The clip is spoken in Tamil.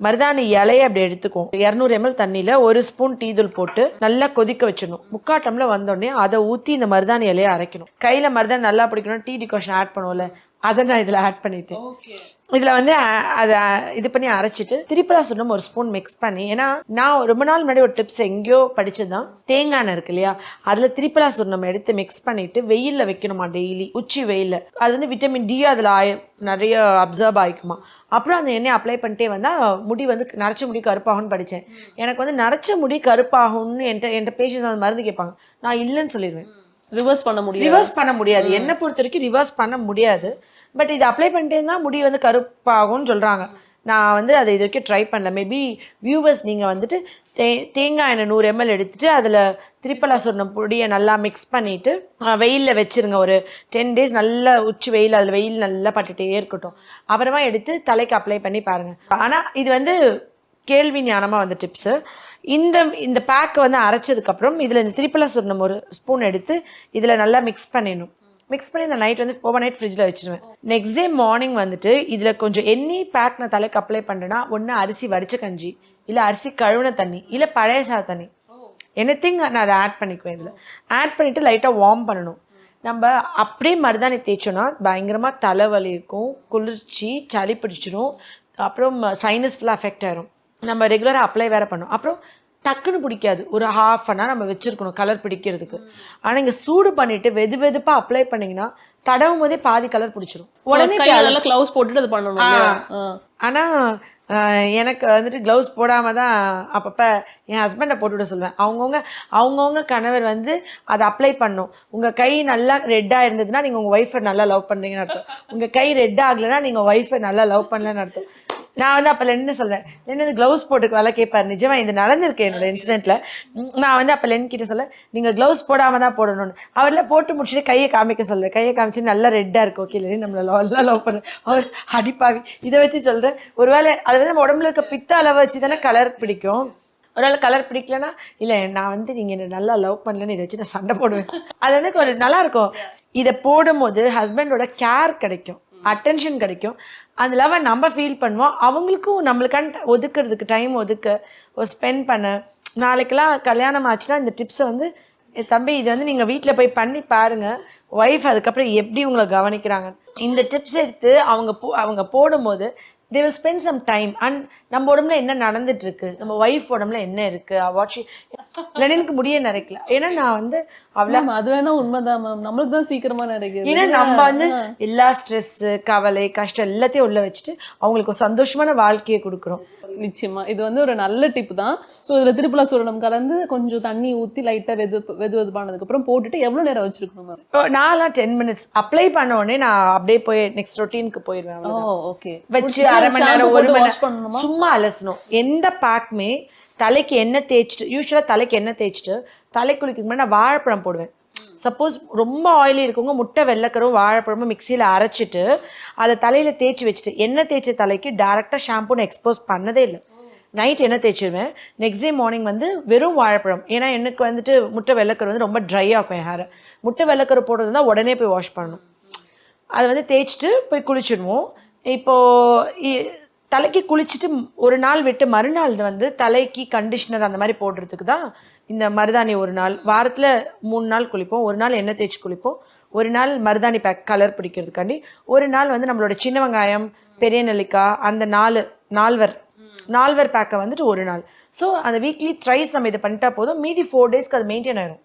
மருதாணி இலையை அப்படி எடுத்துக்கும் 200 ml தண்ணியில் 1 ஸ்பூன் டீ தூள் போட்டு நல்லா கொதிக்க வச்சிடணும். 3/4 டம்ளர் வந்தோடனே அதை ஊற்றி இந்த மருதாணி இலையை அரைக்கணும். கையில் மருதாணி நல்லா பிடிக்கணும், டீ டிகாஷன் ஆட் பண்ணுவோம்ல, அதை நான் இதில் ஆட் பண்ணிட்டேன். இதில் வந்து அதை இது பண்ணி அரைச்சிட்டு திரிபுரா சூர்ணம் 1 ஸ்பூன் மிக்ஸ் பண்ணி, ஏன்னா நான் ரொம்ப நாள் முன்னாடி ஒரு டிப்ஸ் எங்கேயோ படிச்சது தான், தேங்காய் எண்ணெய் இருக்கு இல்லையா, அதில் திரிபுரா சூர்ணம் எடுத்து மிக்ஸ் பண்ணிட்டு வெயிலில் வைக்கணுமா, டெய்லி உச்சி வெயிலில். அது வந்து விட்டமின் டி அதில் நிறைய அப்சர்வ் ஆகிக்குமா. அப்புறம் அந்த எண்ணெய் அப்ளை பண்ணிட்டே வந்தால் முடி வந்து நரைச்ச முடி கருப்பாகும்னு படித்தேன். எனக்கு வந்து நரைச்ச முடி கருப்பாகும்னு என்கிட்ட பேஷண்ட்ஸ் அந்த மருந்து கேட்பாங்க, நான் இல்லைன்னு சொல்லிடுவேன். ரிவர்ஸ் பண்ண முடியாது. என்னை பொறுத்த வரைக்கும் ரிவர்ஸ் பண்ண முடியாது. பட் இது அப்ளை பண்ணிட்டே இருந்தால் முடி வந்து கருப்பாகும்னு சொல்கிறாங்க. நான் வந்து அதை இது வரைக்கும் ட்ரை பண்ணல. மேபி வியூவர்ஸ் நீங்கள் வந்துட்டு தேங்காய் எண்ணெய் 100 ml எடுத்துட்டு அதில் திரிபுரா சூர்ணம் பொடியை நல்லா மிக்ஸ் பண்ணிவிட்டு வெயிலில் வச்சுருங்க. ஒரு 10 days நல்லா உச்சி வெயில், அதில் வெயில் நல்லா பட்டுகிட்டே இருக்கட்டும். அப்புறமா எடுத்து தலைக்கு அப்ளை பண்ணி பாருங்கள். ஆனால் இது வந்து கேள்வி ஞானமாக வந்த டிப்ஸு. இந்த பேக்கை வந்து அரைச்சதுக்கப்புறம் இதில் இந்த திரிபுரா சூர்ணம் 1 ஸ்பூன் எடுத்து இதில் நல்லா மிக்ஸ் பண்ணிடணும். மிக்ஸ் பண்ணி நான் நைட் வந்து ஓவர் நைட் ஃப்ரிட்ஜில் வச்சுருவேன். நெக்ஸ்ட் டே மார்னிங் வந்துட்டு இதில் கொஞ்சம் எண்ணெய் பேக் நான் தலைக்கு அப்ளை பண்ணுறேன்னா, ஒன்று அரிசி வடித்த கஞ்சி, இல்லை அரிசி கழுவின தண்ணி, இல்லை பழைய சாத தண்ணி, எனிதிங் நான் அதை ஆட் பண்ணிக்குவேன். இதில் ஆட் பண்ணிவிட்டு லைட்டாக வார்ம் பண்ணணும். நம்ம அப்படியே மருதாணி தேய்ச்சோன்னா பயங்கரமாக தலைவலி இருக்கும், குளிர்ச்சி, சளி பிடிச்சிடும், அப்புறம் சைனஸ் ஃபுல்லாக அஃபெக்ட் ஆயிரும். நம்ம ரெகுலராக அப்ளை வேறு பண்ணோம். அப்புறம் டக்குன்னு பிடிக்காது, ஒரு ½ அன் ஹவர் நம்ம வச்சுருக்கணும் கலர் பிடிக்கிறதுக்கு. ஆனால் இங்கே சூடு பண்ணிவிட்டு வெதுப்பாக அப்ளை பண்ணிங்கன்னா தடவும் போதே பாதி கலர் பிடிச்சிரும். உடனே க்ளவுஸ் போட்டுட்டு அது பண்ணணும். ஆனால் எனக்கு வந்துட்டு க்ளவுஸ் போடாமல் தான் அப்பப்போ என் ஹஸ்பண்டை போட்டுவிட சொல்லுவேன். அவங்கவுங்க கணவர் வந்து அதை அப்ளை பண்ணும். உங்கள் கை நல்லா ரெட்டாக இருந்ததுன்னா நீங்கள் உங்கள் ஒய்ஃபை நல்லா லவ் பண்ணுறீங்கன்னு அர்த்தம். உங்கள் கை ரெட் ஆகலைன்னா நீங்கள் ஒய்ஃபை நல்லா லவ் பண்ணலன்னு அர்த்தம். நான் வந்து அப்போ லென்னு சொல்வேன், லென்னு க்ளவுஸ் போட்டுக்கு வேலை கேட்பார். நிஜமாக இது நடந்திருக்கு என்னோட இன்சிடென்ட்டில். நான் வந்து அப்போ லென் கிட்ட சொல்ல, நீங்கள் க்ளவுஸ் போடாமல் தான் போடணும்னு. அவரில் போட்டு முடிச்சுட்டு கையை காமிக்க சொல்லுவேன். கையை காமிச்சு நல்லா ரெட்டாக இருக்கும், ஓகே இல்லை நம்மளை நல்லா லவ் பண்ண. அவர் அடிப்பாவி இதை வச்சு சொல்கிறேன். ஒருவேளை அதை வந்து நம்ம உடம்புல இருக்க பித்த அளவை வச்சு தானே கலர் பிடிக்கும். ஒரு வேளை கலர் பிடிக்கலன்னா, இல்லை நான் வந்து நீங்கள் என்ன நல்லா லவ் பண்ணலன்னு இதை வச்சு நான் சண்டை போடுவேன். அது வந்து கொஞ்சம் நல்லாயிருக்கும். இதை போடும்போது ஹஸ்பண்டோட கேர் கிடைக்கும், அட்டென்ஷன் கிடைக்கும், அந்த லவ்வை நம்ம ஃபீல் பண்ணுவோம். அவங்களுக்கும் நம்மளுக்கான ஒதுக்கிறதுக்கு டைம் ஸ்பெண்ட் பண்ண. நாளைக்கெல்லாம் கல்யாணம் ஆச்சுன்னா இந்த டிப்ஸை வந்து தம்பி இது வந்து நீங்கள் வீட்டில் போய் பண்ணி பாருங்கள். ஒய்ஃப் அதுக்கப்புறம் எப்படி உங்களை கவனிக்கிறாங்க. இந்த டிப்ஸ் எடுத்து அவங்க போடும்போது they will spend some time. And நம்ம உடம்புல என்ன நடந்துட்டு இருக்கு, நம்ம ஒய்ஃப் உடம்புல என்ன இருக்கு, வாட்சி லெனினுக்கு முடிய நிறைக்கல. ஏன்னா நான் வந்து அவ்வளோ அது வேணா உண்மைதான் மேம், நம்மளுக்கு தான் சீக்கிரமா நிறைக்குது. ஏன்னா நம்ம வந்து எல்லா ஸ்ட்ரெஸ், கவலை, கஷ்டம் எல்லாத்தையும் உள்ள வச்சுட்டு அவங்களுக்கு ஒரு சந்தோஷமான வாழ்க்கையை கொடுக்குறோம். நிச்சயமா இது வந்து ஒரு நல்ல டிப் தான். ஸோ இதில் திரிபுரா சூர்ணம் கலந்து கொஞ்சம் தண்ணி ஊற்றி லைட்டாக வெது பண்ணதுக்கப்புறம் போட்டுட்டு எவ்வளோ நேரம் வச்சிருக்கணும் மேம்? நான்லாம் 10 minutes அப்ளை பண்ண உடனே நான் அப்படியே போய் நெக்ஸ்ட் ரொட்டீனுக்கு போயிடுவேன். ஓகே, வச்சு அரை மணி நேரம் 1 மணி நேரம் சும்மா அலசணும். எந்த பேக்குமே தலைக்கு எண்ணெய் தேய்ச்சிட்டு, யூஸ்வலாக தலைக்கு எண்ணெய் தேய்ச்சிட்டு தலை குளிக்கிறதுக்கு முன்னாடி நான் வாழைப்பழம் போடுவேன். சப்போஸ் ரொம்ப ஆயிலி இருக்கவங்க முட்டை, வெள்ளைக்கரும், வாழைப்பழமும் மிக்சியில் அரைச்சிட்டு அதை தலையில் தேய்ச்சி வச்சுட்டு, எண்ணெய் தேய்ச்ச தலைக்கு டேரெக்டாக ஷாம்புன்னு எக்ஸ்போஸ் பண்ணதே இல்லை. நைட் எண்ணெய் தேய்ச்சிடுவேன். நெக்ஸ்ட் டே மார்னிங் வந்து வெறும் வாழைப்பழம். ஏன்னா எனக்கு வந்துட்டு முட்டை, வெள்ளைக்கரு வந்து ரொம்ப ட்ரை ஆகும் என் ஹேரை. முட்டை, வெள்ளைக்கரு போடுறது தான் உடனே போய் வாஷ் பண்ணணும். அதை வந்து தேய்ச்சிட்டு போய் குளிச்சிடுவோம். இப்போது தலைக்கு குளிச்சுட்டு ஒரு நாள் விட்டு மறுநாள் வந்து தலைக்கு கண்டிஷ்னர் அந்த மாதிரி போடுறதுக்கு தான் இந்த மருதாணி. ஒரு நாள் வாரத்தில் 3 நாள் குளிப்போம். ஒரு நாள் எண்ணெய் தேய்ச்சி குளிப்போம், ஒரு நாள் மருதாணி பேக் கலர் பிடிக்கிறதுக்காண்டி, ஒரு நாள் வந்து நம்மளோட சின்ன வெங்காயம், பெரிய நெல்லிக்காய், அந்த நால்வர் பேக்கை வந்துட்டு ஒரு நாள். ஸோ அந்த வீக்லி த்ரைஸ் நம்ம இதை பண்ணிட்டா போதும். மீதி 4 daysக்கு அது மெயின்டைன் ஆயிரும்.